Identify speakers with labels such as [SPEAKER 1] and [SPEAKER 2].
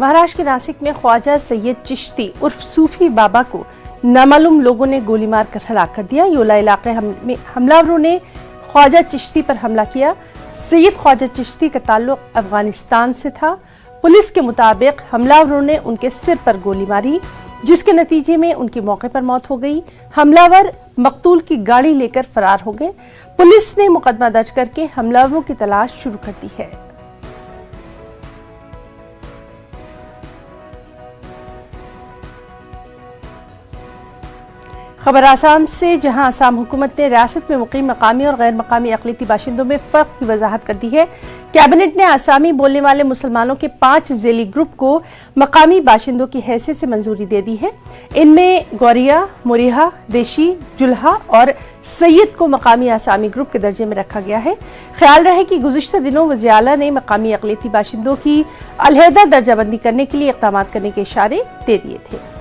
[SPEAKER 1] महाराष्ट्र के नासिक में ख्वाजा सैयद चिश्ती उर्फ सूफी बाबा को नामालूम लोगों ने गोली मार कर हलाक कर दिया। योला इलाके में हमलावरों ने ख्वाजा चिश्ती पर हमला किया। सैयद ख्वाजा चिश्ती का ताल्लुक अफगानिस्तान से था। पुलिस के मुताबिक हमलावरों ने उनके सिर पर गोली मारी, जिसके नतीजे में उनकी मौके पर मौत हो गई। हमलावर मकतूल की गाड़ी लेकर फरार हो गए। पुलिस ने मुकदमा दर्ज करके हमलावरों की तलाश शुरू कर दी है। खबर आसाम से, जहां आसाम हुकूमत ने रियासत में मुकीम मकामी और गैर मकामी अक़लियती बाशिंदों में फ़र्क की वजाहत कर दी है। कैबिनेट ने आसामी बोलने वाले मुसलमानों के 5 ज़ेली ग्रुप को मकामी बाशिंदों की हैसियत से मंजूरी दे दी है। इनमें गौरिया, मुरिहा, देशी, जुल्हा और सैयद को मकामी आसामी ग्रुप के दर्जे में रखा गया है। ख्याल रहे कि गुज़िश्ता दिनों वज़ीर आला ने मकामी अक़लियती बाशिंदों की अलहदा दर्जाबंदी करने के लिए इक़दामात करने के इशारे दे दिए थे।